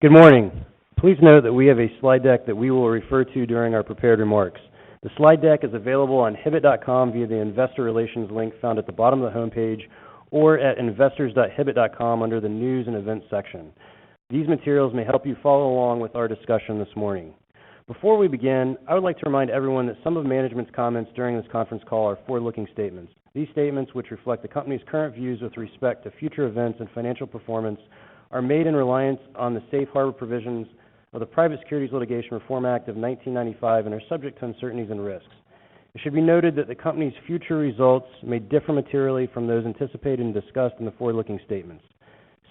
Good morning. Please note that we have a slide deck that we will refer to during our prepared remarks. The slide deck is available on Hibbett.com via the Investor Relations link found at the bottom of the homepage or at investors.hibbett.com under the News and Events section. These materials may help you follow along with our discussion this morning. Before we begin, I would like to remind everyone that some of management's comments during this conference call are forward-looking statements. These statements, which reflect the company's current views with respect to future events and financial performance, are made in reliance on the safe harbor provisions of the Private Securities Litigation Reform Act of 1995 and are subject to uncertainties and risks. It should be noted that the company's future results may differ materially from those anticipated and discussed in the forward-looking statements.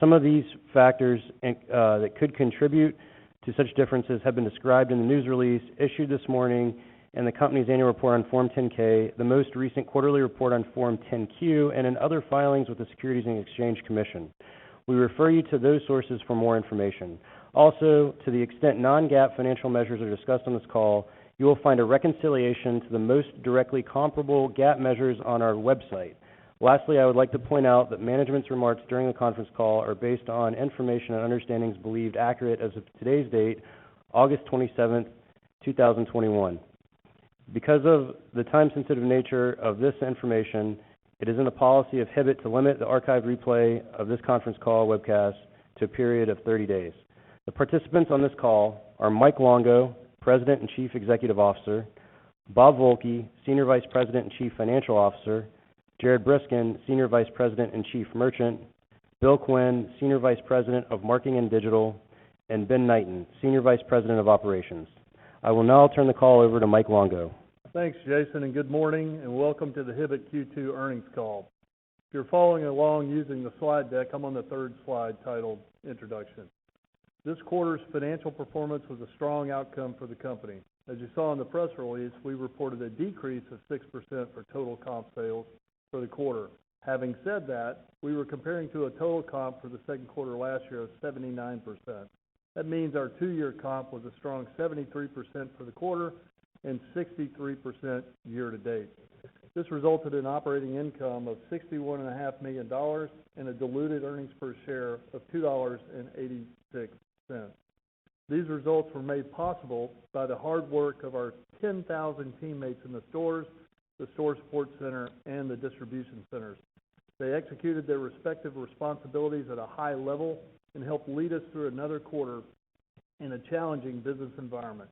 Some of these factors that could contribute to such differences have been described in the news release issued this morning and the company's annual report on Form 10-K, the most recent quarterly report on Form 10-Q, and in other filings with the Securities and Exchange Commission. We refer you to those sources for more information. Also, to the extent non-GAAP financial measures are discussed on this call, you will find a reconciliation to the most directly comparable GAAP measures on our website. Lastly, I would like to point out that management's remarks during the conference call are based on information and understandings believed accurate as of today's date, August 27th, 2021. Because of the time-sensitive nature of this information, it is in the policy of Hibbett to limit the archived replay of this conference call webcast to a period of 30 days. The participants on this call are Mike Longo, President and Chief Executive Officer, Bob Volke, Senior Vice President and Chief Financial Officer, Jared Briskin, Senior Vice President and Chief Merchant, Bill Quinn, Senior Vice President of Marketing and Digital, and Ben Knighton, Senior Vice President of Operations. I will now turn the call over to Mike Longo. Thanks, Jason, and good morning, and welcome to the Hibbett Q2 earnings call. If you're following along using the slide deck, I'm on the third slide titled Introduction. This quarter's financial performance was a strong outcome for the company. As you saw in the press release, we reported a decrease of 6% for total comp sales for the quarter. Having said that, we were comparing to a total comp for the second quarter last year of 79%. That means our two-year comp was a strong 73% for the quarter and 63% year-to-date. This resulted in operating income of $61.5 million and a diluted earnings per share of $2.86. These results were made possible by the hard work of our 10,000 teammates in the stores, the store support center, and the distribution centers. They executed their respective responsibilities at a high level and helped lead us through another quarter in a challenging business environment.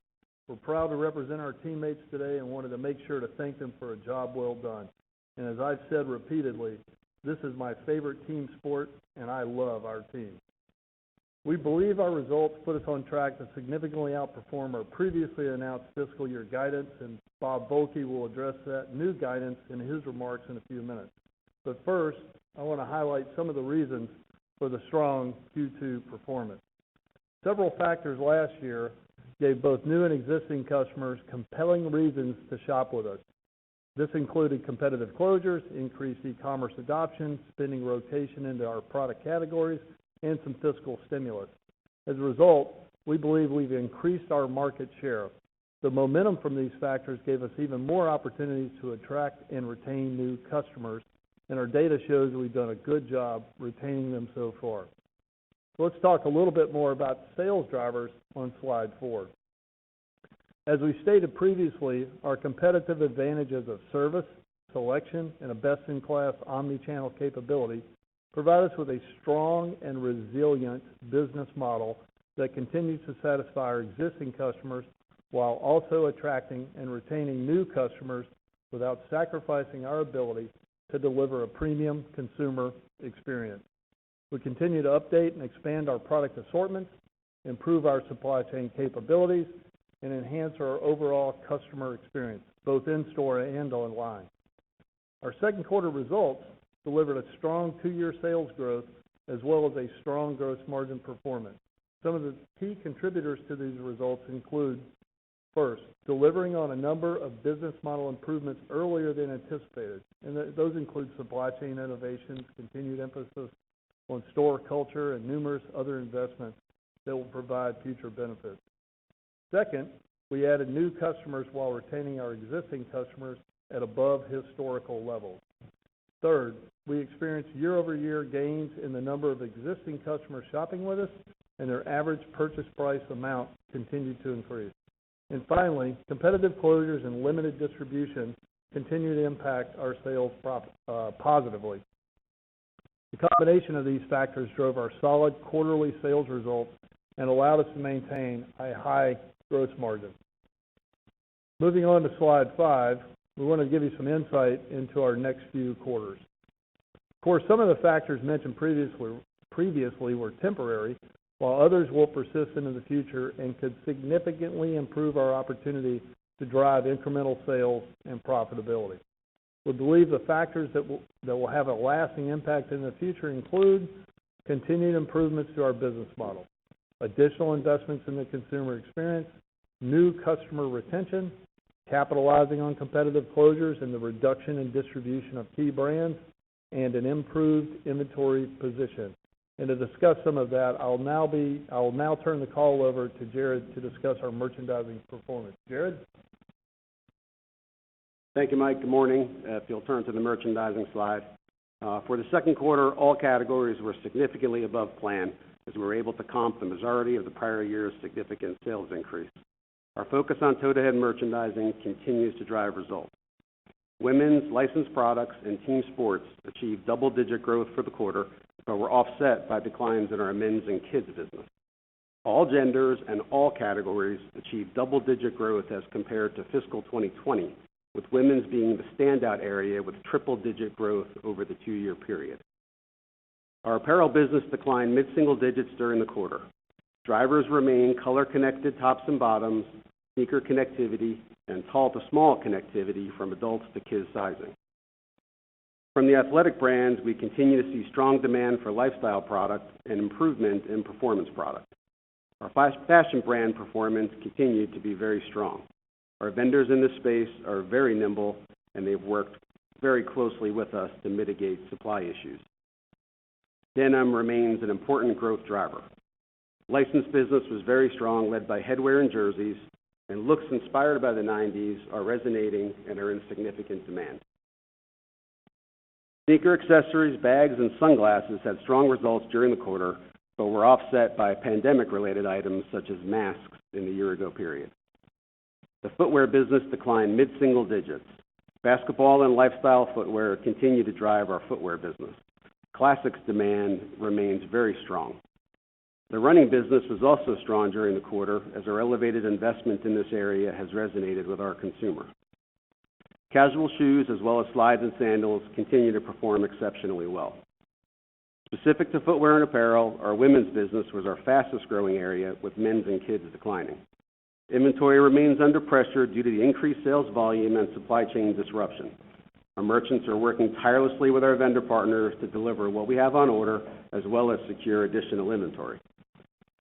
We're proud to represent our teammates today and wanted to make sure to thank them for a job well done. And as I've said repeatedly, this is my favorite team sport, and I love our team. We believe our results put us on track to significantly outperform our previously announced fiscal year guidance, and Bob Volke will address that new guidance in his remarks in a few minutes. But first, I want to highlight some of the reasons for the strong Q2 performance. Several factors last year gave both new and existing customers compelling reasons to shop with us. This included competitive closures, increased e-commerce adoption, spending rotation into our product categories, and some fiscal stimulus. As a result, we believe we've increased our market share. The momentum from these factors gave us even more opportunities to attract and retain new customers, and our data shows we've done a good job retaining them so far. Let's talk a little bit more about sales drivers on slide 4. As we stated previously, our competitive advantages of service, selection, and a best-in-class omni-channel capability provide us with a strong and resilient business model that continues to satisfy our existing customers while also attracting and retaining new customers without sacrificing our ability to deliver a premium consumer experience. We continue to update and expand our product assortments, improve our supply chain capabilities, and enhance our overall customer experience, both in-store and online. Our second quarter results delivered a strong two-year sales growth as well as a strong gross margin performance. Some of the key contributors to these results include, first, delivering on a number of business model improvements earlier than anticipated, and those include supply chain innovations, continued emphasis on store culture, and numerous other investments that will provide future benefits. Second, we added new customers while retaining our existing customers at above historical levels. Third, we experienced year-over-year gains in the number of existing customers shopping with us and their average purchase price amount continued to increase. And finally, competitive closures and limited distribution continue to impact our sales positively. The combination of these factors drove our solid quarterly sales results and allowed us to maintain a high gross margin. Moving on to slide 5, we want to give you some insight into our next few quarters. Of course, some of the factors mentioned previously were temporary, while others will persist into the future and could significantly improve our opportunity to drive incremental sales and profitability. We believe the factors that will have a lasting impact in the future include continued improvements to our business model, additional investments in the consumer experience, new customer retention, capitalizing on competitive closures and the reduction in distribution of key brands, and an improved inventory position. And to discuss some of that, I'll now turn the call over to Jared to discuss our merchandising performance. Jared? Thank you, Mike. Good morning. If you'll turn to the merchandising slide. For the second quarter, all categories were significantly above plan as we were able to comp the majority of the prior year's significant sales increase. Our focus on toe-to-head merchandising continues to drive results. Women's licensed products and team sports achieved double-digit growth for the quarter, but were offset by declines in our men's and kids business. All genders and all categories achieved double-digit growth as compared to fiscal 2020, with women's being the standout area with triple-digit growth over the 2-year period. Our apparel business declined mid-single digits during the quarter. Drivers remain color-connected tops and bottoms, sneaker connectivity, and tall to small connectivity from adults to kids sizing. From the athletic brands, we continue to see strong demand for lifestyle product and improvement in performance product. Our fashion brand performance continued to be very strong. Our vendors in this space are very nimble, and they've worked very closely with us to mitigate supply issues. Denim remains an important growth driver. Licensed business was very strong, led by headwear and jerseys, and looks inspired by the 90s are resonating and are in significant demand. Sneaker accessories, bags, and sunglasses had strong results during the quarter, but were offset by pandemic-related items such as masks in the year-ago period. The footwear business declined mid-single digits. Basketball and lifestyle footwear continue to drive our footwear business. Classics demand remains very strong. The running business was also strong during the quarter as our elevated investment in this area has resonated with our consumer. Casual shoes as well as slides and sandals continue to perform exceptionally well. Specific to footwear and apparel, our women's business was our fastest growing area, with men's and kids declining. Inventory remains under pressure due to the increased sales volume and supply chain disruption. Our merchants are working tirelessly with our vendor partners to deliver what we have on order, as well as secure additional inventory.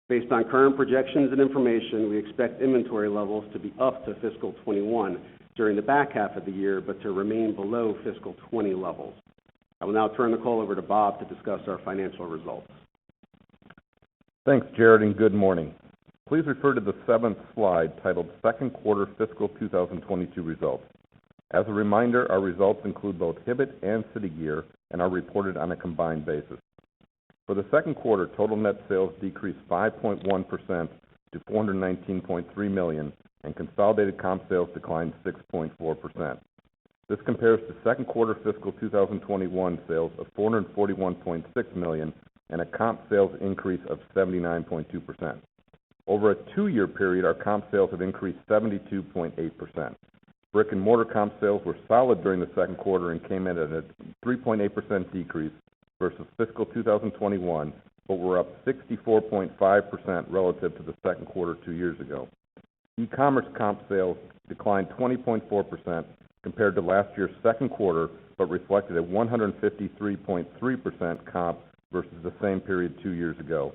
Based on current projections and information, we expect inventory levels to be up to fiscal 21 during the back half of the year, but to remain below fiscal 20 levels. I will now turn the call over to Bob to discuss our financial results. Thanks, Jared, and good morning. Please refer to the 7th slide titled Second Quarter Fiscal 2022 Results. As a reminder, our results include both Hibbett and City Gear and are reported on a combined basis. For the second quarter, total net sales decreased 5.1% to $419.3 million, and consolidated comp sales declined 6.4%. This compares to second quarter fiscal 2021 sales of $441.6 million and a comp sales increase of 79.2%. Over a 2-year period, our comp sales have increased 72.8%. Brick and mortar comp sales were solid during the second quarter and came in at a 3.8% decrease versus fiscal 2021, but were up 64.5% relative to the second quarter 2 years ago. E-commerce comp sales declined 20.4% compared to last year's second quarter, but reflected a 153.3% comp versus the same period 2 years ago.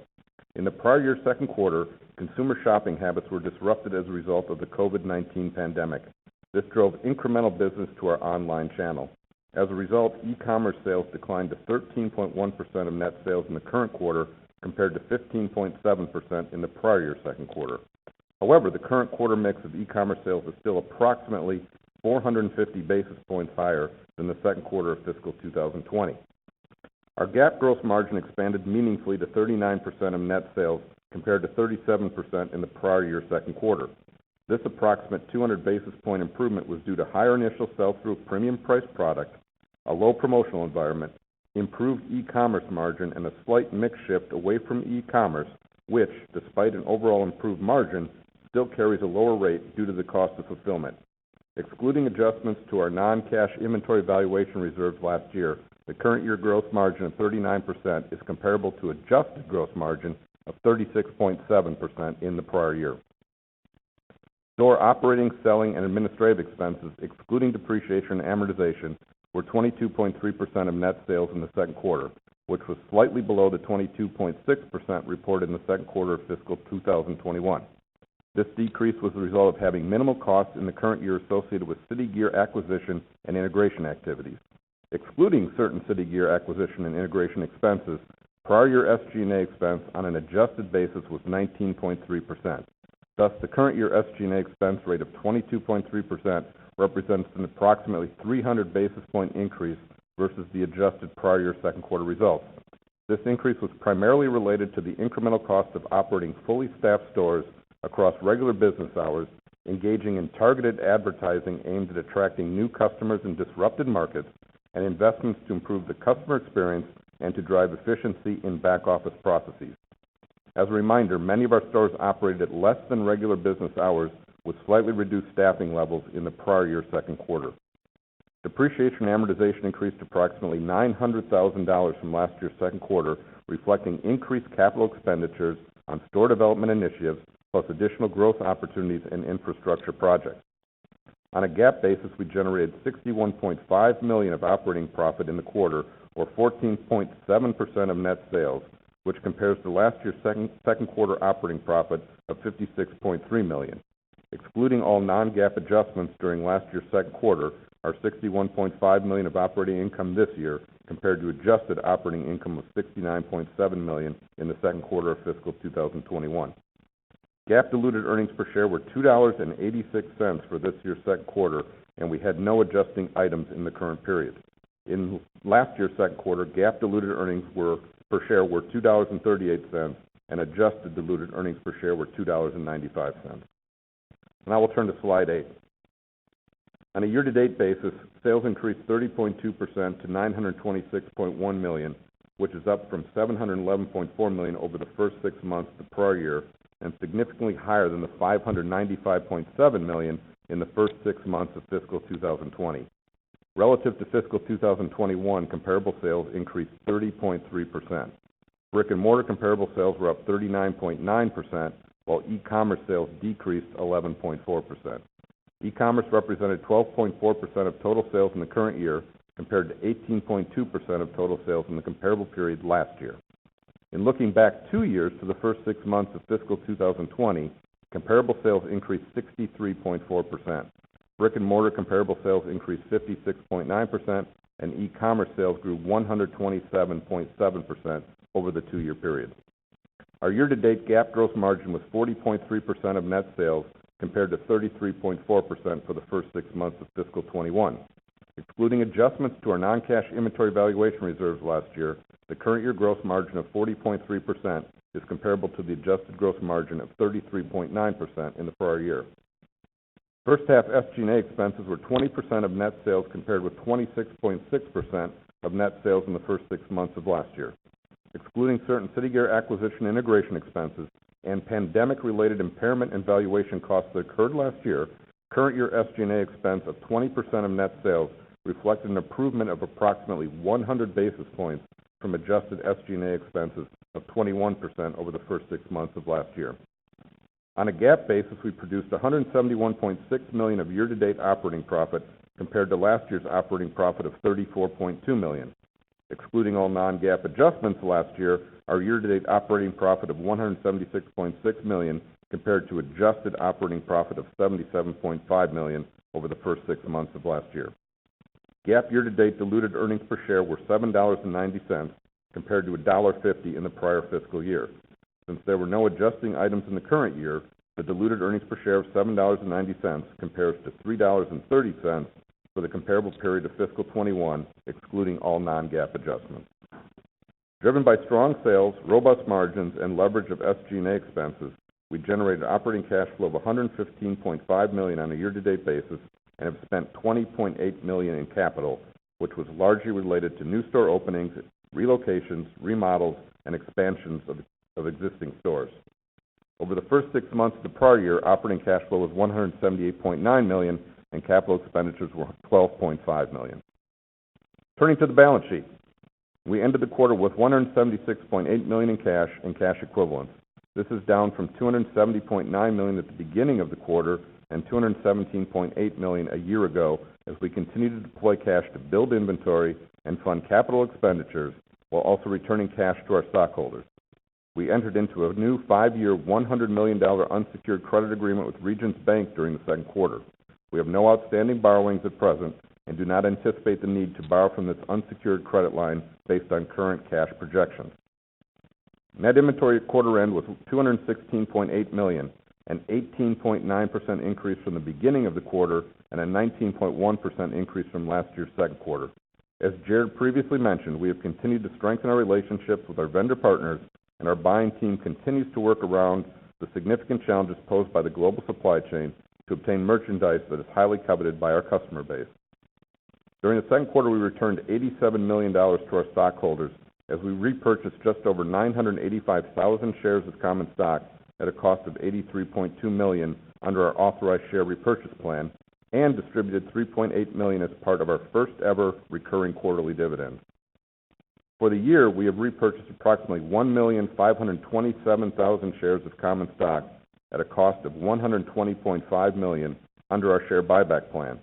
In the prior year's second quarter, consumer shopping habits were disrupted as a result of the COVID-19 pandemic. This drove incremental business to our online channel. As a result, e-commerce sales declined to 13.1% of net sales in the current quarter compared to 15.7% in the prior year's second quarter. However, the current quarter mix of e-commerce sales is still approximately 450 basis points higher than the second quarter of fiscal 2020. Our GAAP gross margin expanded meaningfully to 39% of net sales compared to 37% in the prior year second quarter. This approximate 200 basis point improvement was due to higher initial sell-through of premium priced product, a low promotional environment, improved e-commerce margin, and a slight mix shift away from e-commerce, which, despite an overall improved margin, still carries a lower rate due to the cost of fulfillment. Excluding adjustments to our non-cash inventory valuation reserves last year, the current year gross margin of 39% is comparable to adjusted gross margin of 36.7% in the prior year. Store operating, selling, and administrative expenses, excluding depreciation and amortization, were 22.3% of net sales in the second quarter, which was slightly below the 22.6% reported in the second quarter of fiscal 2021. This decrease was the result of having minimal costs in the current year associated with City Gear acquisition and integration activities. Excluding certain City Gear acquisition and integration expenses, prior year SG&A expense on an adjusted basis was 19.3%. Thus, the current year SG&A expense rate of 22.3% represents an approximately 300 basis point increase versus the adjusted prior year second quarter results. This increase was primarily related to the incremental cost of operating fully staffed stores across regular business hours, engaging in targeted advertising aimed at attracting new customers in disrupted markets, and investments to improve the customer experience and to drive efficiency in back-office processes. As a reminder, many of our stores operated at less than regular business hours with slightly reduced staffing levels in the prior year second quarter. Depreciation and amortization increased approximately $900,000 from last year's second quarter, reflecting increased capital expenditures on store development initiatives, plus additional growth opportunities and infrastructure projects. On a GAAP basis, we generated $61.5 million of operating profit in the quarter, or 14.7% of net sales, which compares to last year's second quarter operating profit of $56.3 million. Excluding all non-GAAP adjustments during last year's second quarter, our $61.5 million of operating income this year compared to adjusted operating income of $69.7 million in the second quarter of fiscal 2021. GAAP diluted earnings per share were $2.86 for this year's second quarter, and we had no adjusting items in the current period. In last year's second quarter, GAAP diluted earnings per share were $2.38, and adjusted diluted earnings per share were $2.95. Now we'll turn to slide 8. On a year-to-date basis, sales increased 30.2% to $926.1 million, which is up from $711.4 million over the first 6 months of the prior year, and significantly higher than the $595.7 million in the first 6 months of fiscal 2020. Relative to fiscal 2021, comparable sales increased 30.3%. Brick-and-mortar comparable sales were up 39.9%, while e-commerce sales decreased 11.4%. E-commerce represented 12.4% of total sales in the current year, compared to 18.2% of total sales in the comparable period last year. In looking back 2 years to the first 6 months of fiscal 2020, comparable sales increased 63.4%. Brick-and-mortar comparable sales increased 56.9%, and e-commerce sales grew 127.7% over the 2-year period. Our year-to-date GAAP gross margin was 40.3% of net sales, compared to 33.4% for the first 6 months of fiscal 21. Excluding adjustments to our non-cash inventory valuation reserves last year, the current year gross margin of 40.3% is comparable to the adjusted gross margin of 33.9% in the prior year. First half SG&A expenses were 20% of net sales, compared with 26.6% of net sales in the first 6 months of last year. Excluding certain City Gear acquisition integration expenses and pandemic-related impairment and valuation costs that occurred last year, current year SG&A expense of 20% of net sales reflected an improvement of approximately 100 basis points from adjusted SG&A expenses of 21% over the first 6 months of last year. On a GAAP basis, we produced $171.6 million of year-to-date operating profit compared to last year's operating profit of $34.2 million. Excluding all non-GAAP adjustments last year, our year-to-date operating profit of $176.6 million compared to adjusted operating profit of $77.5 million over the first 6 months of last year. GAAP year-to-date diluted earnings per share were $7.90 compared to $1.50 in the prior fiscal year. Since there were no adjusting items in the current year, the diluted earnings per share of $7.90 compares to $3.30 for the comparable period of fiscal 21, excluding all non-GAAP adjustments. Driven by strong sales, robust margins, and leverage of SG&A expenses, we generated operating cash flow of $115.5 million on a year-to-date basis and have spent $20.8 million in capital, which was largely related to new store openings, relocations, remodels, and expansions of existing stores. Over the first 6 months of the prior year, operating cash flow was $178.9 million, and capital expenditures were $12.5 million. Turning to the balance sheet, we ended the quarter with $176.8 million in cash and cash equivalents. This is down from $270.9 million at the beginning of the quarter and $217.8 million a year ago, as we continue to deploy cash to build inventory and fund capital expenditures while also returning cash to our stockholders. We entered into a new 5-year, $100 million unsecured credit agreement with Regions Bank during the second quarter. We have no outstanding borrowings at present and do not anticipate the need to borrow from this unsecured credit line based on current cash projections. Net inventory at quarter end was $216.8 million, an 18.9% increase from the beginning of the quarter and a 19.1% increase from last year's second quarter. As Jared previously mentioned, we have continued to strengthen our relationships with our vendor partners, and our buying team continues to work around the significant challenges posed by the global supply chain to obtain merchandise that is highly coveted by our customer base. During the second quarter, we returned $87 million to our stockholders as we repurchased just over 985,000 shares of common stock at a cost of $83.2 million under our authorized share repurchase plan and distributed $3.8 million as part of our first ever recurring quarterly dividend. For the year, we have repurchased approximately 1,527,000 shares of common stock at a cost of $120.5 million under our share buyback plan.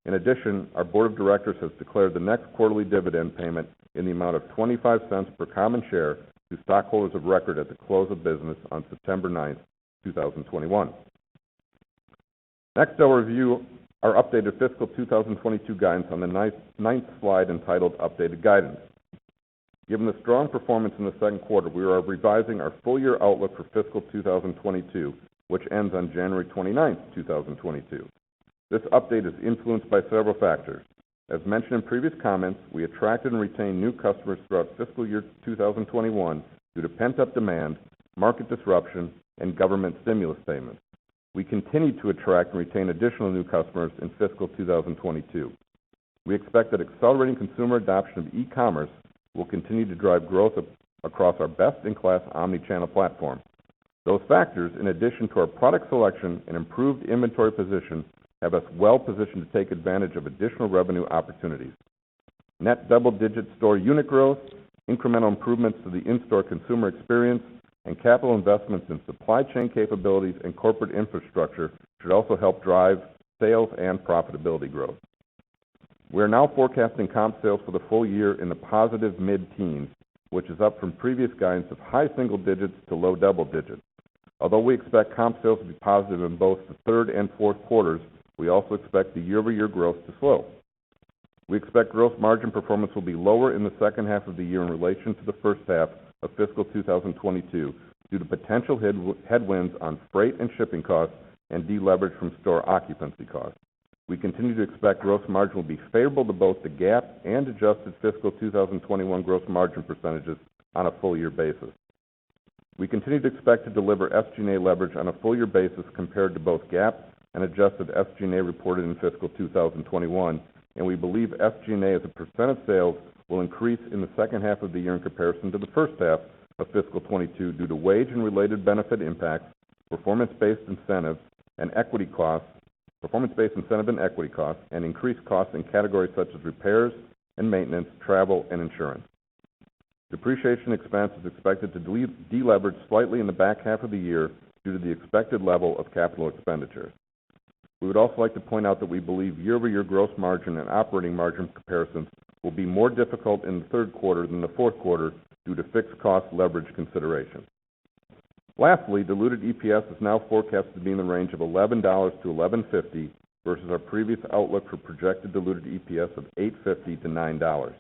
In addition, our board of directors has declared the next quarterly dividend payment in the amount of 25 cents per common share to stockholders of record at the close of business on September 9th, 2021. Next, I'll review our updated fiscal 2022 guidance on the ninth slide entitled Updated Guidance. Given the strong performance in the second quarter, we are revising our full-year outlook for fiscal 2022, which ends on January 29th, 2022. This update is influenced by several factors. As mentioned in previous comments, we attracted and retained new customers throughout fiscal year 2021 due to pent-up demand, market disruption, and government stimulus payments. We continue to attract and retain additional new customers in fiscal 2022. We expect that accelerating consumer adoption of e-commerce will continue to drive growth across our best-in-class omni-channel platform. Those factors, in addition to our product selection and improved inventory position, have us well positioned to take advantage of additional revenue opportunities. Net double-digit store unit growth, incremental improvements to the in-store consumer experience, and capital investments in supply chain capabilities and corporate infrastructure should also help drive sales and profitability growth. We are now forecasting comp sales for the full year in the positive mid-teens, which is up from previous guidance of high single digits to low double digits. Although we expect comp sales to be positive in both the third and fourth quarters, we also expect the year-over-year growth to slow. We expect gross margin performance will be lower in the second half of the year in relation to the first half of fiscal 2022 due to potential headwinds on freight and shipping costs and deleverage from store occupancy costs. We continue to expect gross margin will be favorable to both the GAAP and adjusted fiscal 2021 gross margin percentages on a full-year basis. We continue to expect to deliver SG&A leverage on a full-year basis compared to both GAAP and adjusted SG&A reported in fiscal 2021, and we believe SG&A as a percent of sales will increase in the second half of the year in comparison to the first half of fiscal 22 due to wage and related benefit impacts, performance-based incentive and equity costs, and increased costs in categories such as repairs and maintenance, travel, and insurance. Depreciation expense is expected to deleverage slightly in the back half of the year due to the expected level of capital expenditures. We would also like to point out that we believe year-over-year gross margin and operating margin comparisons will be more difficult in the third quarter than the fourth quarter due to fixed cost leverage considerations. Lastly, diluted EPS is now forecast to be in the range of $11 to $11.50 versus our previous outlook for projected diluted EPS of $8.50 to $9.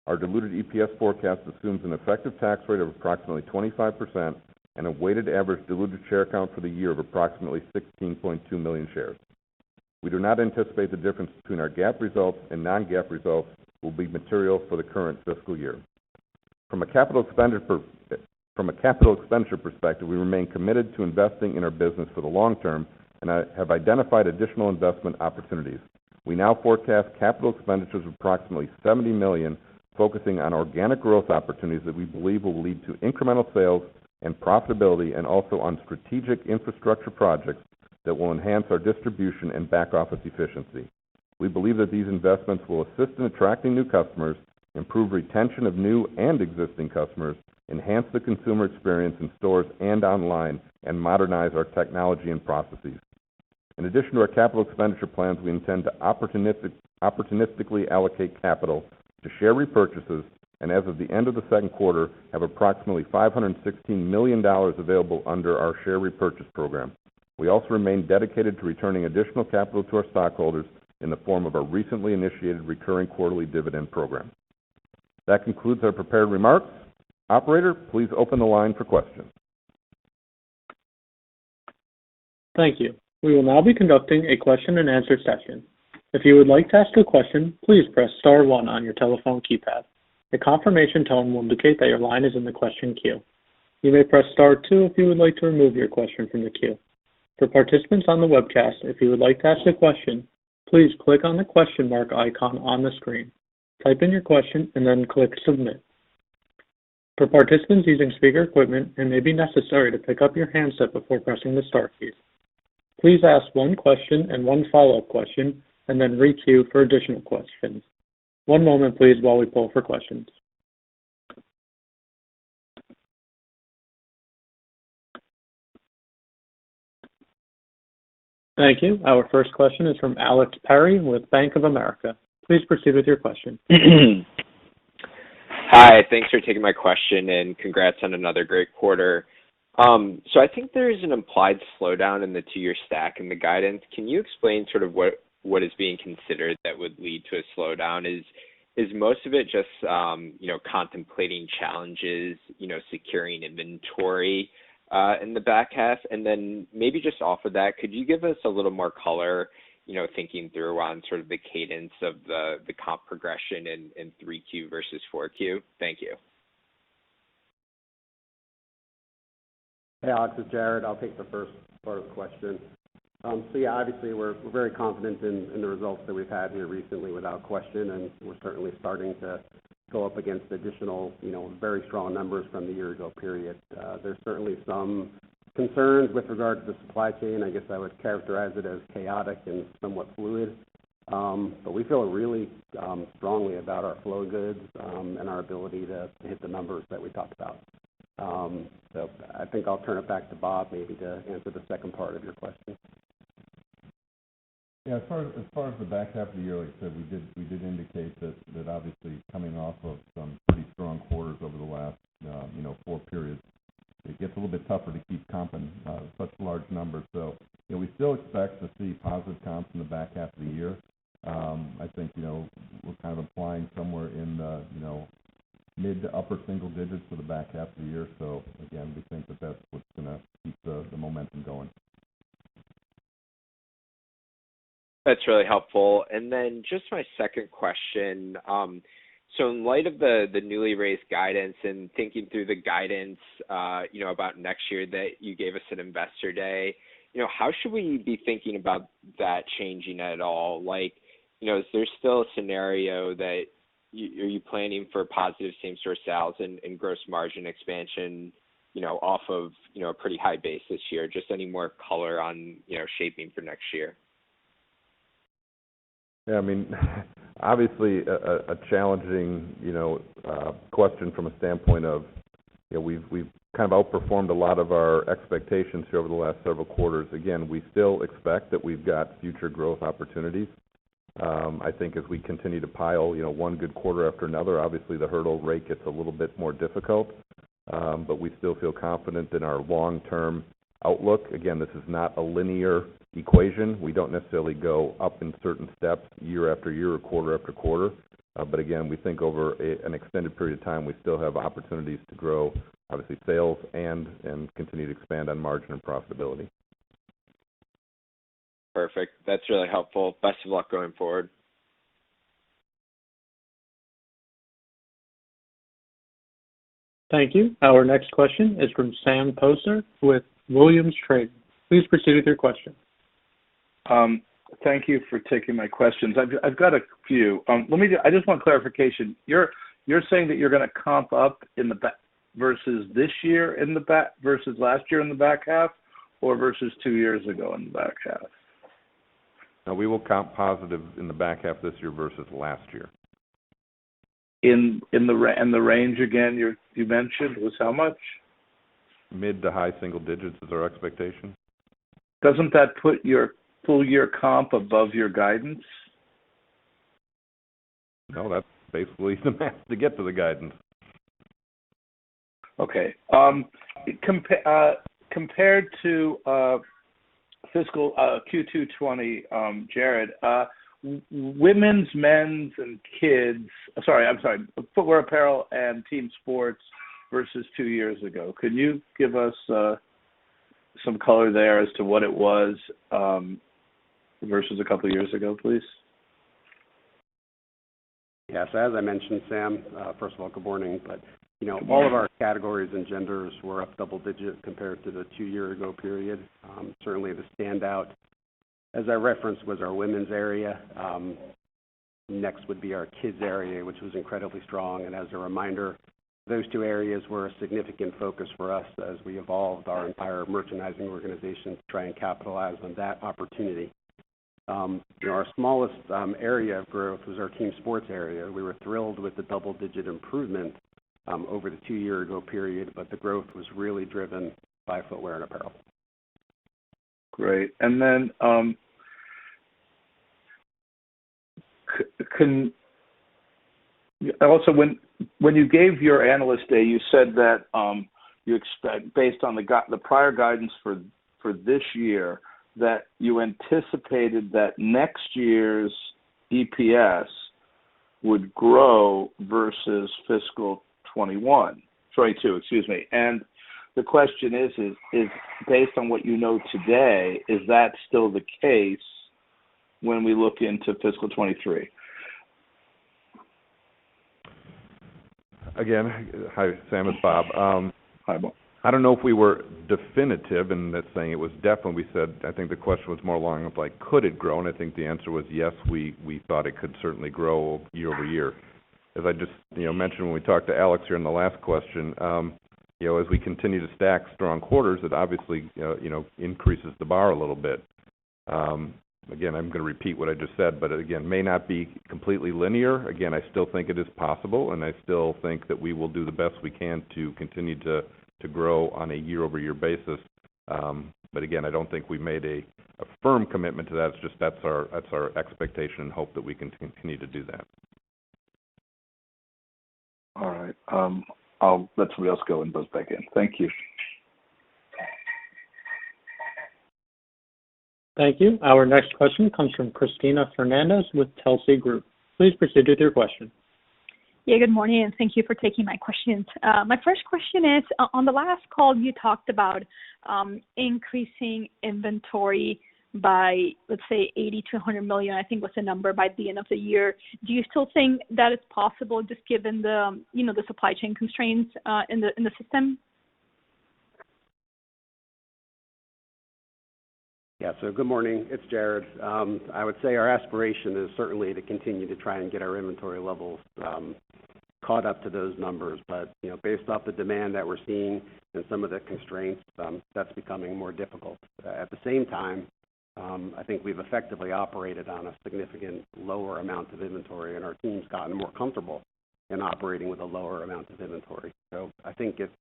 Our diluted EPS forecast assumes an effective tax rate of approximately 25% and a weighted average diluted share count for the year of approximately 16.2 million shares. We do not anticipate the difference between our GAAP results and non-GAAP results will be material for the current fiscal year. From a capital expenditure perspective, we remain committed to investing in our business for the long term and have identified additional investment opportunities. We now forecast capital expenditures of approximately $70 million, focusing on organic growth opportunities that we believe will lead to incremental sales and profitability, and also on strategic infrastructure projects that will enhance our distribution and back office efficiency. We believe that these investments will assist in attracting new customers, improve retention of new and existing customers, enhance the consumer experience in stores and online, and modernize our technology and processes. In addition to our capital expenditure plans, we intend to opportunistically allocate capital to share repurchases, and as of the end of the second quarter, have approximately $516 million available under our share repurchase program. We also remain dedicated to returning additional capital to our stockholders in the form of our recently initiated recurring quarterly dividend program. That concludes our prepared remarks. Operator, please open the line for questions. Thank you. We will now be conducting a question-and-answer session. If you would like to ask a question, please press star one on your telephone keypad. A confirmation tone will indicate that your line is in the question queue. You may press star two if you would like to remove your question from the queue. For participants on the webcast, if you would like to ask a question, please click on the question mark icon on the screen. Type in your question and then click submit. For participants using speaker equipment, it may be necessary to pick up your handset before pressing the star keys. Please ask one question and one follow-up question, and then re-queue for additional questions. One moment, please, while we poll for questions. Thank you. Our first question is from Alex Perry with Bank of America. Please proceed with your question. Hi, thanks for taking my question, and congrats on another great quarter. So I think there is an implied slowdown in the two-year stack in the guidance. Can you explain sort of what is being considered that would lead to a slowdown? Is most of it just contemplating challenges, securing inventory in the back half? And then maybe just off of that, could you give us a little more color, thinking through on sort of the cadence of the comp progression in 3Q versus 4Q? Thank you. Hey, Alex, it's Jared. I'll take the first part of the question. Obviously we're very confident in the results that we've had here recently, without question, and we're certainly starting to go up against additional, very strong numbers from the year ago period. There's certainly some concerns with regard to the supply chain. I guess I would characterize it as chaotic and somewhat fluid. But we feel really strongly about our flow of goods and our ability to hit the numbers that we talked about. So I think I'll turn it back to Bob maybe to answer the second part of your question. Yeah, as far as the back half of the year, like I said, we did indicate that obviously coming off of some pretty strong quarters over the last 4 periods, it gets a little bit tougher to keep comping such large numbers. So we still expect to see positive comps in the back half of the year. I think we're kind of implying somewhere in the mid to upper single digits for the back half of the year. So again, we think that that's what's going to keep the momentum going. That's really helpful. And then just my second question. So in light of the newly raised guidance and thinking through the guidance, about next year that you gave us at Investor Day, how should we be thinking about that changing at all? Like, is there still a scenario that are you planning for positive same-store sales and gross margin expansion, off of, a pretty high base this year? Just any more color on, shaping for next year? Yeah, I mean, obviously a challenging, question from a standpoint of, we've kind of outperformed a lot of our expectations here over the last several quarters. Again, we still expect that we've got future growth opportunities. I think as we continue to pile, one good quarter after another, obviously the hurdle rate gets a little bit more difficult. But we still feel confident in our long-term outlook. Again, this is not a linear equation. We don't necessarily go up in certain steps year after year or quarter after quarter. But again, we think over an extended period of time, we still have opportunities to grow, obviously, sales and continue to expand on margin and profitability. Perfect. That's really helpful. Best of luck going forward. Thank you. Our next question is from Sam Poser with Williams Trading. Please proceed with your question. Thank you for taking my questions. I've got a few. I just want clarification. You're saying that you're going to comp up in the back versus this year in the back versus last year in the back half, or versus 2 years ago in the back half? Now, we will comp positive in the back half this year versus last year. In the range again you mentioned was how much? Mid to high single digits is our expectation. Doesn't that put your full year comp above your guidance? No, that's basically the math to get to the guidance. Okay. Compared to fiscal Q2 20, Jared, women's, men's, and kids. Footwear, apparel, and team sports versus 2 years ago. Could you give us some color there as to what it was versus a couple of years ago, please? Yes, as I mentioned, Sam, first of all, good morning. But, all of our categories and genders were up double-digit compared to the 2 year ago period. Certainly the standout, as I referenced, was our women's area. Next would be our kids area, which was incredibly strong. And as a reminder, those two areas were a significant focus for us as we evolved our entire merchandising organization to try and capitalize on that opportunity. Our smallest area of growth was our team sports area. We were thrilled with the double-digit improvement over the 2 year ago period, but the growth was really driven by footwear and apparel. Great. And then also when you gave your analyst day, you said that you expect, based on the prior guidance for this year, that you anticipated that next year's EPS would grow versus fiscal 22, excuse me. And the question is based on what you know today, is that still the case when we look into fiscal 23? Again, hi, Sam, it's Bob. Hi, Bob. I don't know if we were definitive in that saying it was definitely. We said, I think the question was more along of like, could it grow? And I think the answer was yes, we thought it could certainly grow year over year. As I just, mentioned when we talked to Alex here in the last question, as we continue to stack strong quarters, it obviously, increases the bar a little bit. Again, I'm going to repeat what I just said, but again, may not be completely linear. Again, I still think it is possible, and I still think that we will do the best we can to continue to grow on a year-over-year basis. But again, I don't think we made a firm commitment to that. It's just that's our expectation and hope that we can continue to do that. All right. I'll let somebody else go and buzz back in. Thank you. Thank you. Our next question comes from Cristina Fernandez with Telsey Group. Please proceed with your question. Yeah, good morning, and thank you for taking my questions. My first question is, on the last call, you talked about increasing inventory by, let's say, 80 to 100 million, I think was the number, by the end of the year. Do you still think that is possible, just given the, the supply chain constraints in the system? Yeah, so good morning. It's Jared. I would say our aspiration is certainly to continue to try and get our inventory levels caught up to those numbers. But, based off the demand that we're seeing and some of the constraints, that's becoming more difficult. At the same time, I think we've effectively operated on a significant lower amount of inventory, and our team's gotten more comfortable in operating with a lower amount of inventory. So I think it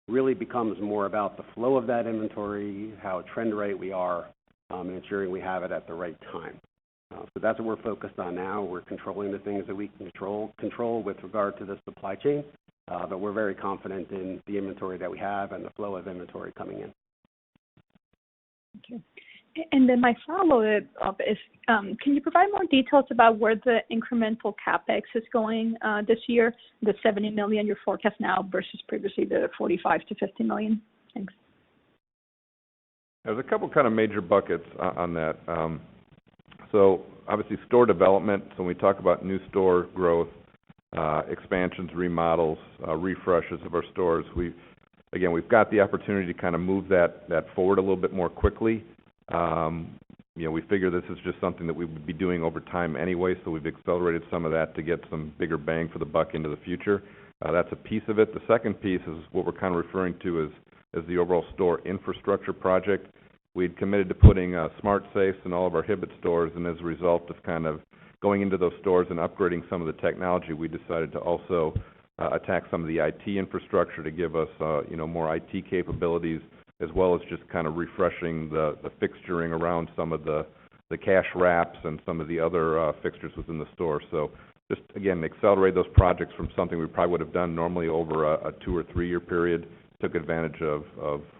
really becomes more about the flow of that inventory, how trend right we are, and ensuring we have it at the right time. So that's what we're focused on now. We're controlling the things that we can control with regard to the supply chain, but we're very confident in the inventory that we have and the flow of inventory coming in. Okay. And then my follow-up is, can you provide more details about where the incremental CapEx is going this year, the $70 million you forecast now versus previously the $45 to $50 million? Thanks. There's a couple kind of major buckets on that. So obviously store development, so when we talk about new store growth, expansions, remodels, refreshes of our stores. We've got the opportunity to kind of move that forward a little bit more quickly. We figure this is just something that we would be doing over time anyway, so we've accelerated some of that to get some bigger bang for the buck into the future. That's a piece of it. The second piece is what we're kind of referring to as the overall store infrastructure project. We'd committed to putting smart safes in all of our Hibbett stores, and as a result of kind of going into those stores and upgrading some of the technology, we decided to also attack some of the IT infrastructure to give us, more IT capabilities, as well as just kind of refreshing the fixturing around some of the cash wraps and some of the other fixtures within the store. So just, again, accelerate those projects from something we probably would have done normally over a 2 or 3 year period, took advantage of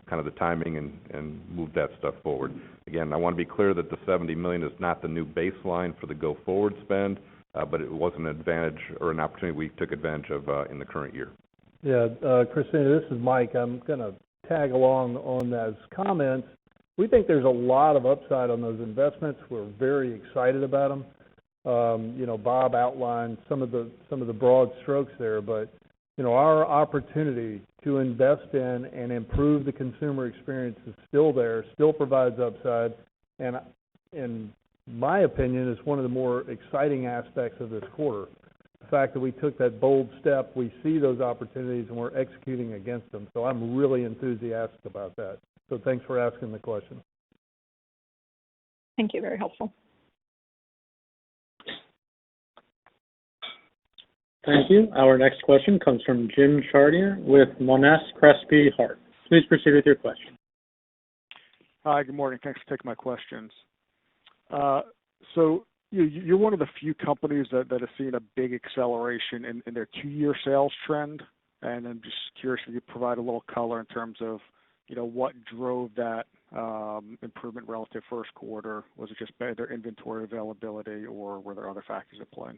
kind of the timing and moved that stuff forward. Again, I want to be clear that the $70 million is not the new baseline for the go-forward spend, but it was an advantage or an opportunity we took advantage of in the current year. Yeah, Christina, this is Mike. I'm going to tag along on those comments. We think there's a lot of upside on those investments. We're very excited about them. Bob outlined some of the broad strokes there, but our opportunity to invest in and improve the consumer experience is still there, still provides upside, and in my opinion, is one of the more exciting aspects of this quarter. The fact that we took that bold step, we see those opportunities, and we're executing against them. So I'm really enthusiastic about that. So thanks for asking the question. Thank you. Very helpful. Thank you. Our next question comes from Jim Chartier with Monness, Crespi, Hart. Please proceed with your question. Hi, good morning. Thanks for taking my questions. So you're one of the few companies that have seen a big acceleration in their 2-year sales trend, and I'm just curious if you could provide a little color in terms of, what drove that improvement relative first quarter. Was it just better inventory availability, or were there other factors at play?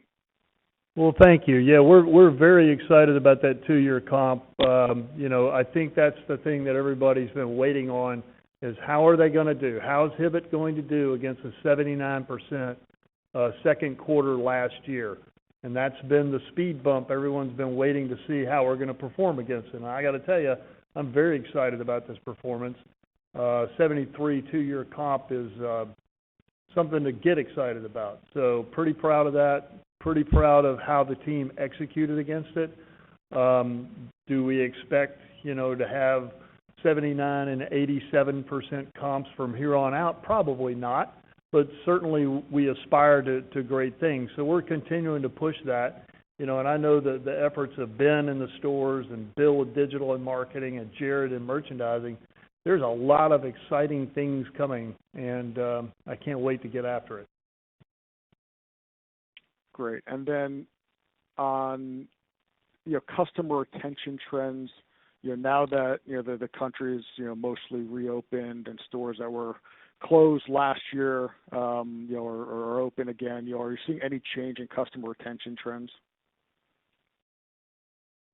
Well, thank you. Yeah, we're very excited about that 2-year comp. I think that's the thing that everybody's been waiting on is how are they going to do? How's Hibbett going to do against a 79% second quarter last year? And that's been the speed bump. Everyone's been waiting to see how we're going to perform against it. And I got to tell you, I'm very excited about this performance. 73 2-year comp is something to get excited about. So pretty proud of that. Pretty proud of how the team executed against it. Do we expect, to have 79 and 87% comps from here on out? Probably not, but certainly we aspire to great things. So we're continuing to push that, and I know that the efforts of Ben in the stores and Bill with digital and marketing and Jared in merchandising, there's a lot of exciting things coming, and I can't wait to get after it. Great. And then on customer retention trends, now that the country is mostly reopened and stores that were closed last year are open again, are you seeing any change in customer retention trends?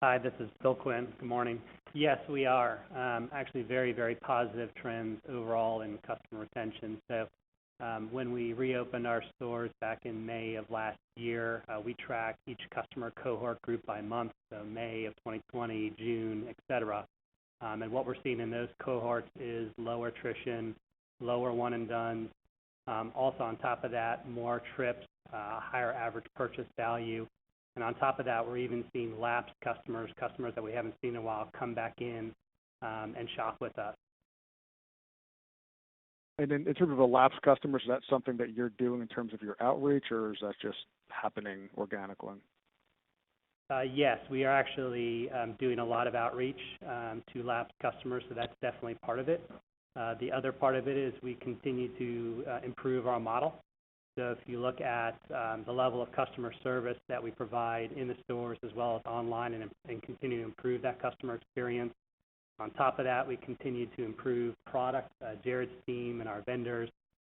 Hi, this is Bill Quinn. Good morning. Yes, we are. Actually very, very positive trends overall in customer retention. So when we reopened our stores back in May of last year, we tracked each customer cohort group by month, so May of 2020, June, et cetera. And what we're seeing in those cohorts is lower attrition, lower one and done. Also on top of that, more trips, higher average purchase value. And on top of that, we're even seeing lapsed customers that we haven't seen in a while, come back in and shop with us. And in terms of the lapsed customers, is that something that you're doing in terms of your outreach, or is that just happening organically? Yes, we are actually doing a lot of outreach to lapsed customers, so that's definitely part of it. The other part of it is we continue to improve our model. So if you look at the level of customer service that we provide in the stores as well as online and continue to improve that customer experience. On top of that, we continue to improve product. Jared's team and our vendors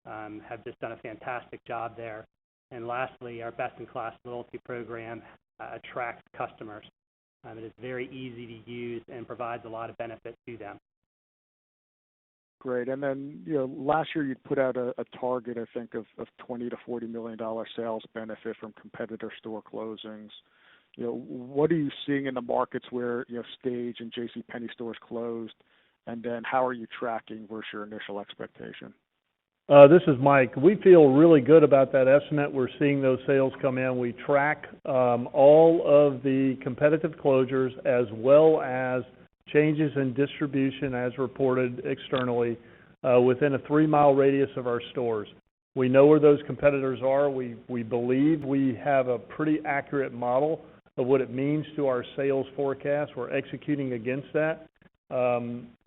have just done a fantastic job there. And lastly, our best-in-class loyalty program attracts customers. It is very easy to use and provides a lot of benefit to them. Great. And then, last year you put out a target, I think, of $20 to $40 million sales benefit from competitor store closings. what are you seeing in the markets where, Stage and JCPenney stores closed, and then how are you tracking versus your initial expectation? This is Mike. We feel really good about that estimate. We're seeing those sales come in. We track all of the competitive closures as well as changes in distribution as reported externally within a 3-mile radius of our stores. We know where those competitors are. We believe we have a pretty accurate model of what it means to our sales forecast. We're executing against that.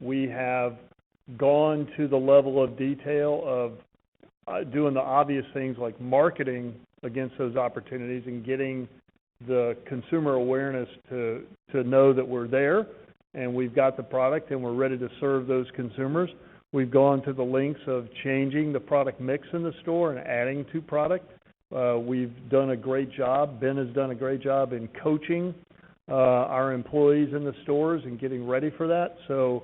We have gone to the level of detail of doing the obvious things like marketing against those opportunities and getting the consumer awareness to know that we're there and we've got the product and we're ready to serve those consumers. We've gone to the lengths of changing the product mix in the store and adding to product. We've done a great job. Ben has done a great job in coaching our employees in the stores and getting ready for that. So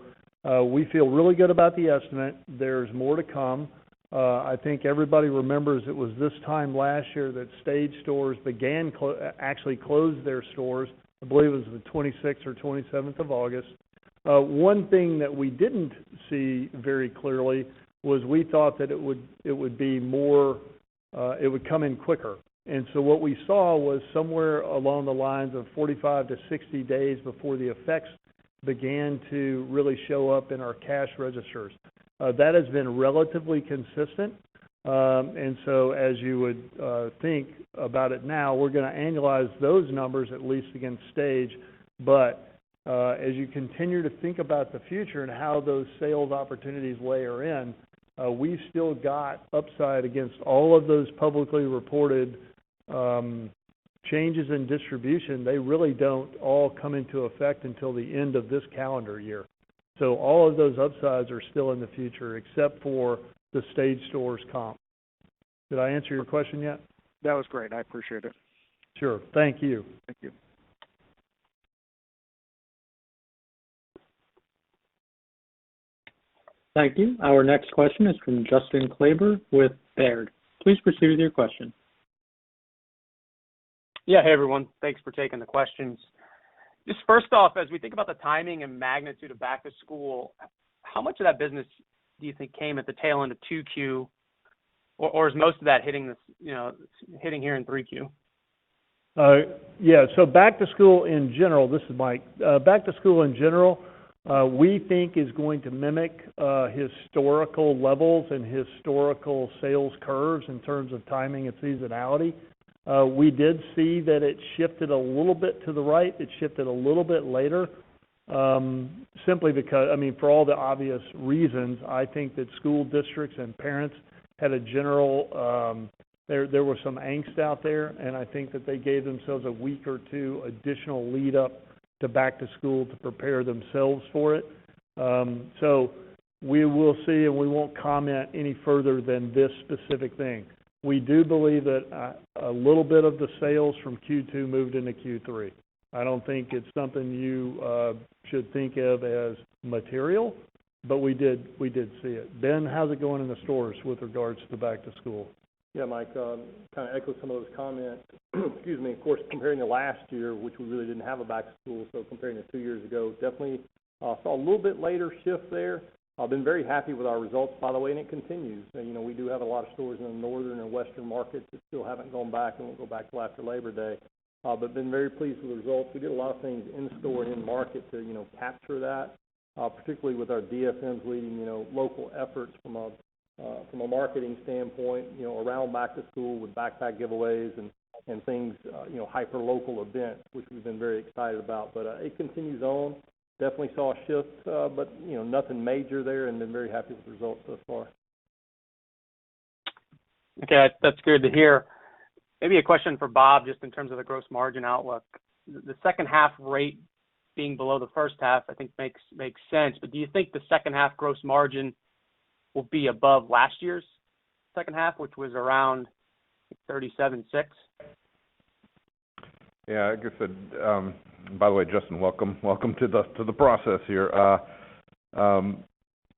we feel really good about the estimate. There's more to come. I think everybody remembers it was this time last year that Stage stores began actually closed their stores. I believe it was the 26th or 27th of August. One thing that we didn't see very clearly was we thought that it would be more, it would come in quicker. And so what we saw was somewhere along the lines of 45 to 60 days before the effects began to really show up in our cash registers. That has been relatively consistent. And so as you would think about it now, we're going to annualize those numbers at least against Stage. But as you continue to think about the future and how those sales opportunities layer in, we've still got upside against all of those publicly reported changes in distribution. They really don't all come into effect until the end of this calendar year. So all of those upsides are still in the future except for the Stage stores comp. Did I answer your question yet? That was great. I appreciate it. Sure. Thank you. Thank you. Thank you. Our next question is from Justin Kleber with Baird. Please proceed with your question. Yeah, hey everyone. Thanks for taking the questions. Just first off, as we think about the timing and magnitude of back to school, how much of that business do you think came at the tail end of 2Q, or is most of that hitting hitting here in 3Q? Yeah. So back to school in general. This is Mike. Back to school in general, we think is going to mimic historical levels and historical sales curves in terms of timing and seasonality. We did see that it shifted a little bit to the right. It shifted a little bit later, simply because, for all the obvious reasons, I think that school districts and parents had a general, there was some angst out there, and I think that they gave themselves a week or two additional lead up to back to school to prepare themselves for it. So we will see, and we won't comment any further than this specific thing. We do believe that a little bit of the sales from Q2 moved into Q3. I don't think it's something you should think of as material, but we did see it. Ben, how's it going in the stores with regards to back to school? Yeah, Mike, kind of echo some of those comments. Excuse me. Of course, comparing to last year, which we really didn't have a back to school, so comparing to 2 years ago, definitely saw a little bit later shift there. I've been very happy with our results, by the way, and it continues. And, we do have a lot of stores in the northern and western markets that still haven't gone back and won't go back till after Labor Day. But been very pleased with the results. We did a lot of things in store and in market to, capture that, particularly with our DFMs leading, local efforts from a marketing standpoint, around back to school with backpack giveaways and things, hyper local events, which we've been very excited about. But it continues on. Definitely saw a shift, but nothing major there, and been very happy with the results so far. Okay, that's good to hear. Maybe a question for Bob, just in terms of the gross margin outlook. The second half rate being below the first half, I think makes sense. But do you think the second half gross margin will be above last year's second half, which was around 37.6? Yeah, like I said, by the way, Justin, welcome to the process here.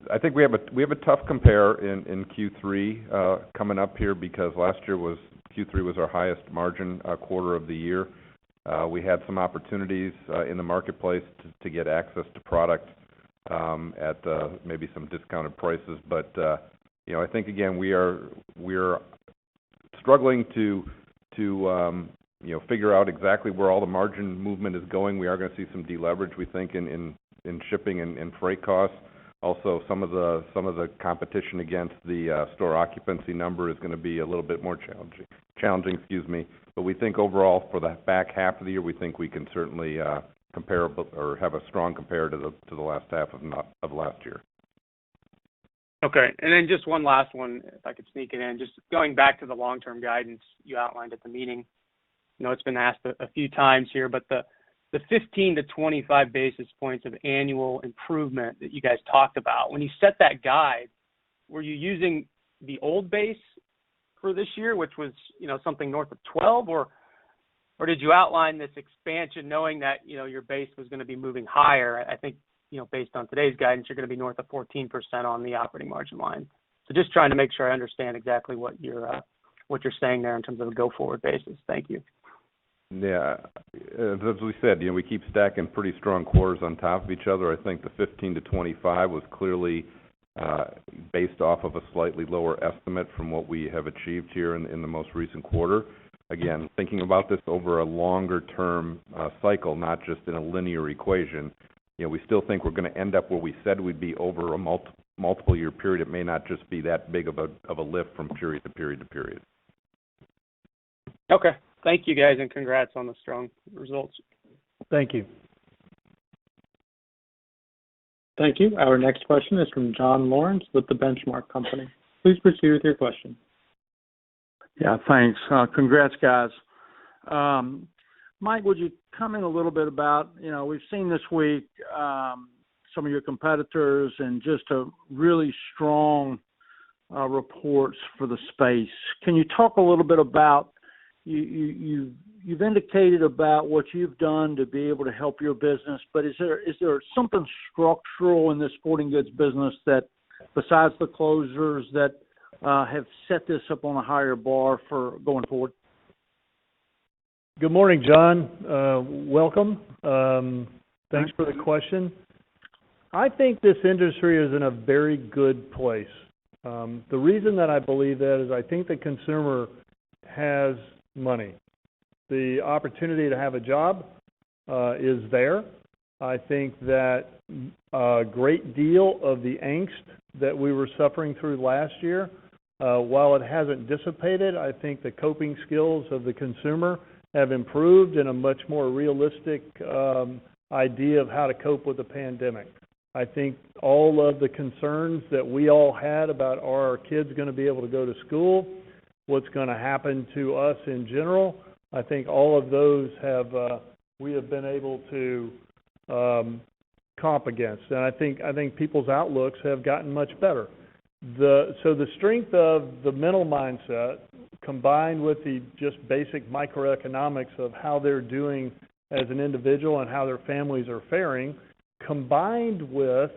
I think we have a tough compare in Q3 coming up here because last year Q3 was our highest margin quarter of the year. We had some opportunities in the marketplace to get access to product at maybe some discounted prices. But I think again we're struggling to figure out exactly where all the margin movement is going. We are going to see some deleverage, we think, in shipping and freight costs. Also, some of the competition against the store occupancy number is going to be a little bit more challenging. But we think overall for the back half of the year, we think we can certainly compare or have a strong compare to the last half of last year. Okay, and then just one last one, if I could sneak it in. Just going back to the long-term guidance you outlined at the meeting. It's been asked a few times here, but the 15 to 25 basis points of annual improvement that you guys talked about, when you set that guide, were you using the old base for this year, which was, something north of 12, or did you outline this expansion knowing that, your base was going to be moving higher? I think, based on today's guidance, you're going to be north of 14% on the operating margin line. So just trying to make sure I understand exactly what you're saying there in terms of a go-forward basis. Thank you. Yeah, as we said, we keep stacking pretty strong quarters on top of each other. I think the 15 to 25 was clearly based off of a slightly lower estimate from what we have achieved here in the most recent quarter. Again, thinking about this over a longer-term cycle, not just in a linear equation, we still think we're going to end up where we said we'd be over a multiple-year period. It may not just be that big of a lift from period to period to period. Okay. Thank you, guys, and congrats on the strong results. Thank you. Thank you. Our next question is from John Lawrence with The Benchmark Company. Please proceed with your question. Yeah, thanks. Congrats, guys. Mike, would you comment a little bit about, we've seen this week some of your competitors and just a really strong reports for the space. Can you talk a little bit about, you've indicated about what you've done to be able to help your business, but is there something structural in the sporting goods business that, besides the closures, that have set this up on a higher bar for going forward? Good morning, John. Welcome. Thanks for the question. I think this industry is in a very good place. The reason that I believe that is I think the consumer has money. The opportunity to have a job is there. I think that a great deal of the angst that we were suffering through last year, while it hasn't dissipated, I think the coping skills of the consumer have improved in a much more realistic idea of how to cope with the pandemic. I think all of the concerns that we all had about are our kids going to be able to go to school, what's going to happen to us in general, I think all of those we have been able to comp against. And I think people's outlooks have gotten much better. So the strength of the mental mindset combined with the just basic microeconomics of how they're doing as an individual and how their families are faring, combined with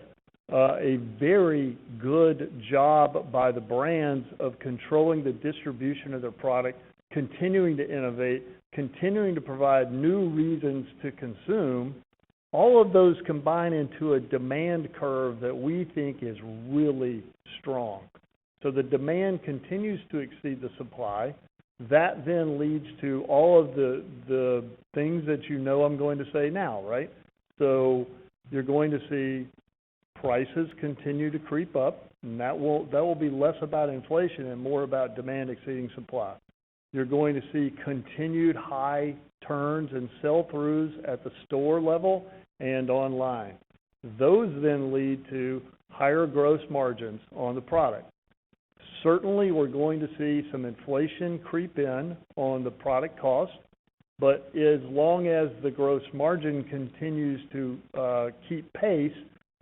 a very good job by the brands of controlling the distribution of their product, continuing to innovate, continuing to provide new reasons to consume, all of those combine into a demand curve that we think is really strong. So the demand continues to exceed the supply. That then leads to all of the things that I'm going to say now, right? So you're going to see prices continue to creep up, and that will be less about inflation and more about demand exceeding supply. You're going to see continued high turns and sell-throughs at the store level and online. Those then lead to higher gross margins on the product. Certainly, we're going to see some inflation creep in on the product cost, but as long as the gross margin continues to keep pace,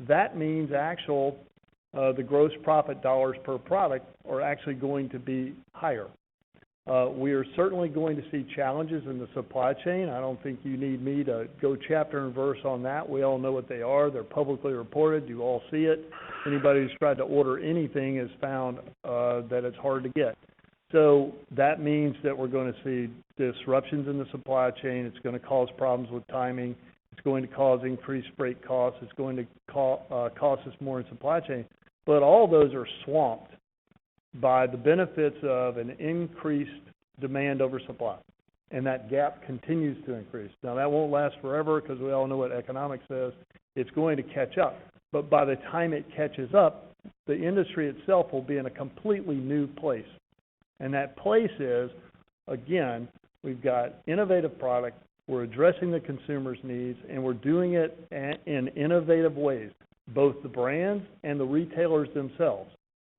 that means the gross profit dollars per product are actually going to be higher. We are certainly going to see challenges in the supply chain. I don't think you need me to go chapter and verse on that. We all know what they are. They're publicly reported. You all see it. Anybody who's tried to order anything has found that it's hard to get. So that means that we're going to see disruptions in the supply chain. It's going to cause problems with timing. It's going to cause increased freight costs. It's going to cost us more in supply chain. But all those are swamped by the benefits of an increased demand over supply. And that gap continues to increase. Now, that won't last forever because we all know what economics says. It's going to catch up. But by the time it catches up, the industry itself will be in a completely new place. And that place is, again, we've got innovative product, we're addressing the consumer's needs, and we're doing it in innovative ways, both the brands and the retailers themselves.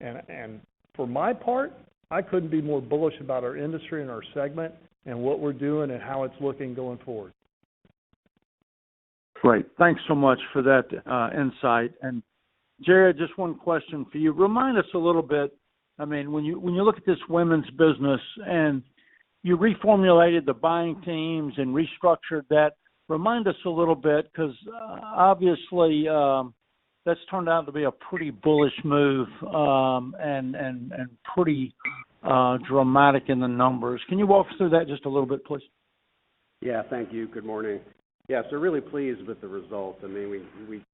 And for my part, I couldn't be more bullish about our industry and our segment and what we're doing and how it's looking going forward. Great. Thanks so much for that insight. And Jared, just one question for you. Remind us a little bit, I mean, when you look at this women's business and you reformulated the buying teams and restructured that, remind us a little bit, because obviously that's turned out to be a pretty bullish move and pretty dramatic in the numbers. Can you walk us through that just a little bit, please? Yeah, thank you. Good morning. Yeah, so really pleased with the results. I mean,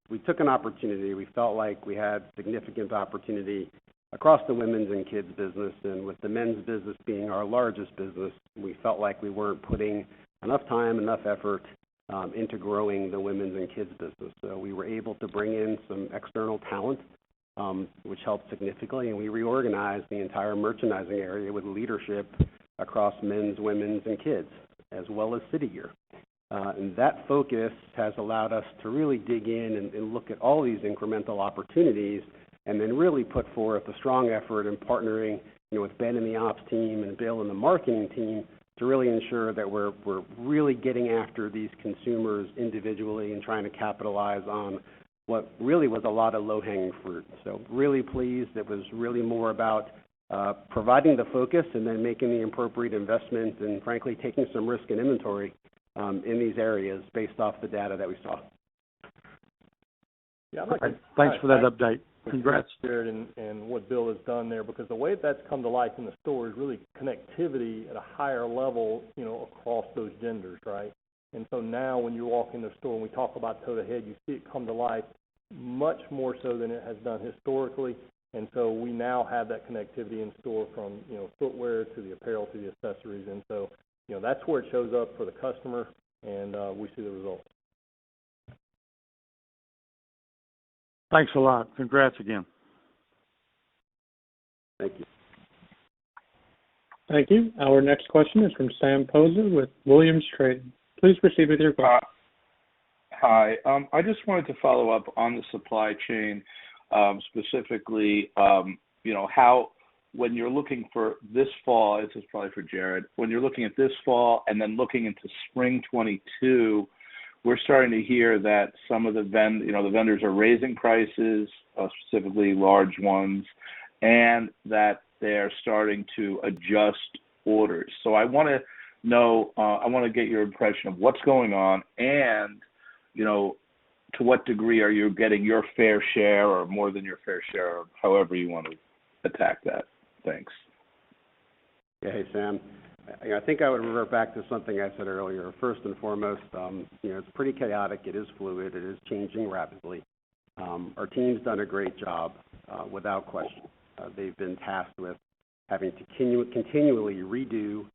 we took an opportunity. We felt like we had significant opportunity across the women's and kids business, and with the men's business being our largest business, we felt like we weren't putting enough time, enough effort into growing the women's and kids business. So we were able to bring in some external talent, which helped significantly, and we reorganized the entire merchandising area with leadership across men's, women's, and kids, as well as City Gear. And that focus has allowed us to really dig in and look at all these incremental opportunities and then really put forth a strong effort in partnering, with Ben and the ops team and Bill and the marketing team to really ensure that we're really getting after these consumers individually and trying to capitalize on what really was a lot of low-hanging fruit. So really pleased. It was really more about providing the focus and then making the appropriate investment and, frankly, taking some risk in inventory in these areas based off the data that we saw. Yeah, I'd like to, Thanks for that update. Congrats. Jared, and what Bill has done there, because the way that's come to life in the store is really connectivity at a higher level, across those genders, right? And so now when you walk in the store and we talk about toe-to-head, you see it come to life much more so than it has done historically. And so we now have that connectivity in store from, footwear to the apparel to the accessories. And so, that's where it shows up for the customer, and we see the results. Thanks a lot. Congrats again. Thank you. Thank you. Our next question is from Sam Poser with Williams Trading. Please proceed with your question. Hi. I just wanted to follow up on the supply chain, specifically, how when you're looking for this fall, this is probably for Jared, when you're looking at this fall and then looking into spring 22, we're starting to hear that some of the vendors are raising prices, specifically large ones, and that they're starting to adjust orders. So I want to know, I want to get your impression of what's going on and, to what degree are you getting your fair share or more than your fair share, or however you want to attack that. Thanks. Yeah, hey, Sam. I think I would revert back to something I said earlier. First and foremost, it's pretty chaotic. It is fluid. It is changing rapidly. Our team's done a great job, without question. They've been tasked with having to continually redo,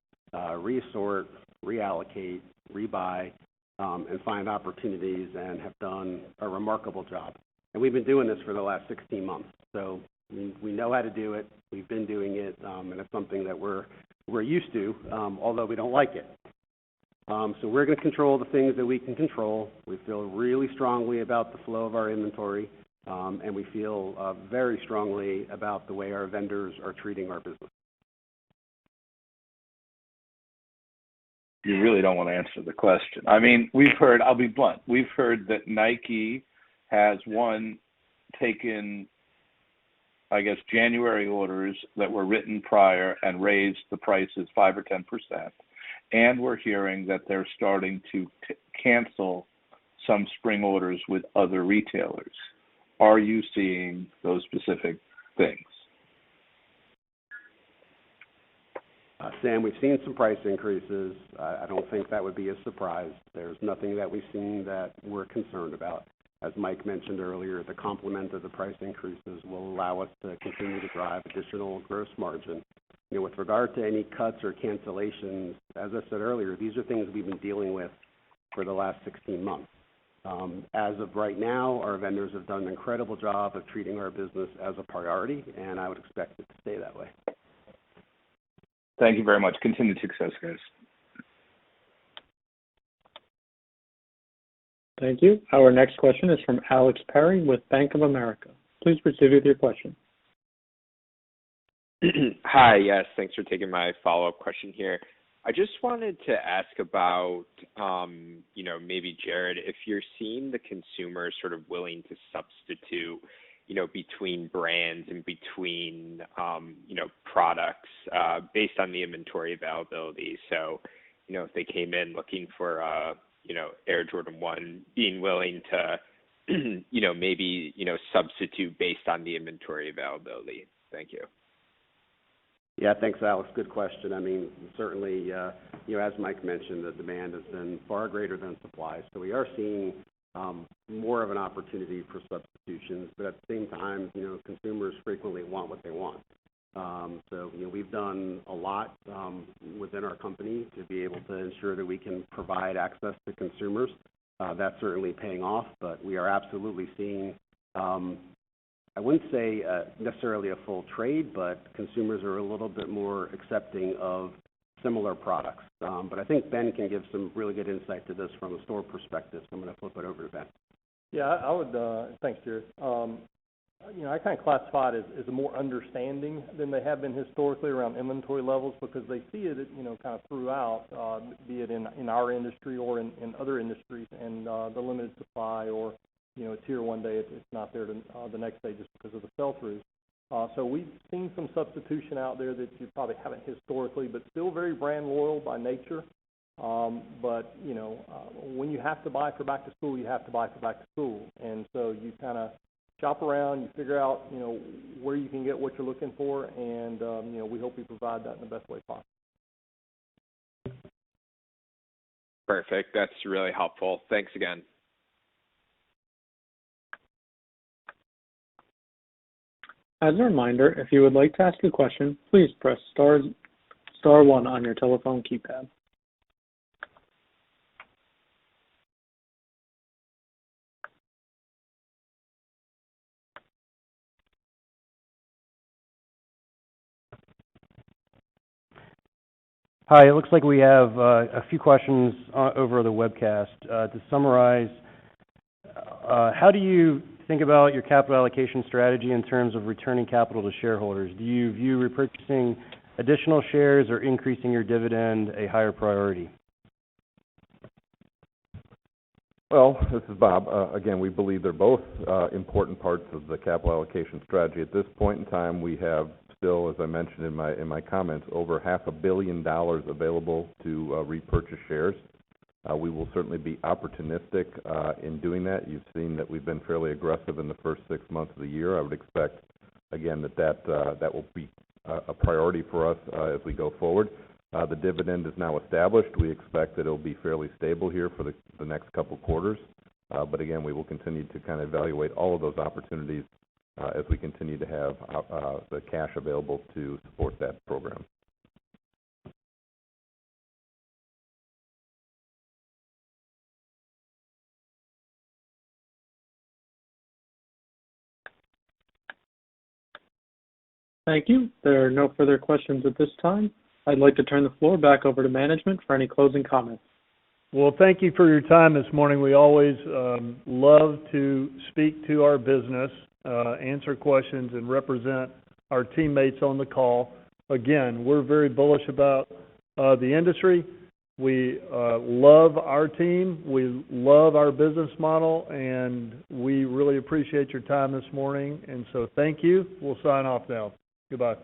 resort, reallocate, rebuy, and find opportunities, and have done a remarkable job. And we've been doing this for the last 16 months. So we know how to do it. We've been doing it, and it's something that we're used to, although we don't like it. So we're going to control the things that we can control. We feel really strongly about the flow of our inventory, and we feel very strongly about the way our vendors are treating our business. You really don't want to answer the question. I mean, I'll be blunt, we've heard that Nike has, taken, I guess, January orders that were written prior and raised the prices 5 or 10%. And we're hearing that they're starting to cancel some spring orders with other retailers. Are you seeing those specific things? understand we've seen some price increases. I don't think that would be a surprise. There's nothing that we've seen that we're concerned about. As Mike mentioned earlier, the complement of the price increases will allow us to continue to drive additional gross margin. You know, with regard to any cuts or cancellations, as I said earlier, these are things we've been dealing with for the last 16 months. As of right now, our vendors have done an incredible job of treating our business as a priority, and I would expect it to stay that way. Thank you very much. Continued success, guys. Thank you. Our next question is from Alex Perry with Bank of America. Please proceed with your question. Hi, yes, thanks for taking my follow-up question here. I just wanted to ask about, maybe Jared, if you're seeing the consumer sort of willing to substitute, between brands and between, products based on the inventory availability. So, if they came in looking for, Air Jordan 1, being willing to, maybe, substitute based on the inventory availability. Thank you. Yeah, thanks, Alex. Good question. I mean, certainly, as Mike mentioned, the demand has been far greater than supply. So we are seeing more of an opportunity for substitutions. But at the same time, consumers frequently want what they want. So, we've done a lot within our company to be able to ensure that we can provide access to consumers. That's certainly paying off, but we are absolutely seeing I wouldn't say necessarily a full trade, but consumers are a little bit more accepting of similar products. But I think Ben can give some really good insight to this from a store perspective, so I'm going to flip it over to Ben. Yeah, I would, thanks, Jared. I kind of classify it as a more understanding than they have been historically around inventory levels because they see it, kind of throughout, be it in our industry or in other industries, and the limited supply or it's here one day, it's not there the next day just because of the sell-throughs. So we've seen some substitution out there that you probably haven't historically, but still very brand loyal by nature. But, when you have to buy for back to school, you have to buy for back to school. And so you kind of shop around, you figure out, where you can get what you're looking for, and, we hope we provide that in the best way possible. Perfect. That's really helpful. Thanks again. As a reminder, if you would like to ask a question, please press star one on your telephone keypad. Hi, it looks like we have a few questions over the webcast. To summarize, how do you think about your capital allocation strategy in terms of returning capital to shareholders? Do you view repurchasing additional shares or increasing your dividend a higher priority? Well, this is Bob. Again, we believe they're both important parts of the capital allocation strategy. At this point in time, we have still, as I mentioned in my comments, over $500 million available to repurchase shares. We will certainly be opportunistic in doing that. You've seen that we've been fairly aggressive in the first 6 months of the year. I would expect, again, that will be a priority for us as we go forward. The dividend is now established. We expect that it will be fairly stable here for the next couple quarters. But again, we will continue to kind of evaluate all of those opportunities as we continue to have the cash available to support that program. Thank you. There are no further questions at this time. I'd like to turn the floor back over to management for any closing comments. Well, thank you for your time this morning. We always love to speak to our business, answer questions, and represent our teammates on the call. Again, we're very bullish about the industry. We love our team. We love our business model, and we really appreciate your time this morning. And so thank you. We'll sign off now. Goodbye.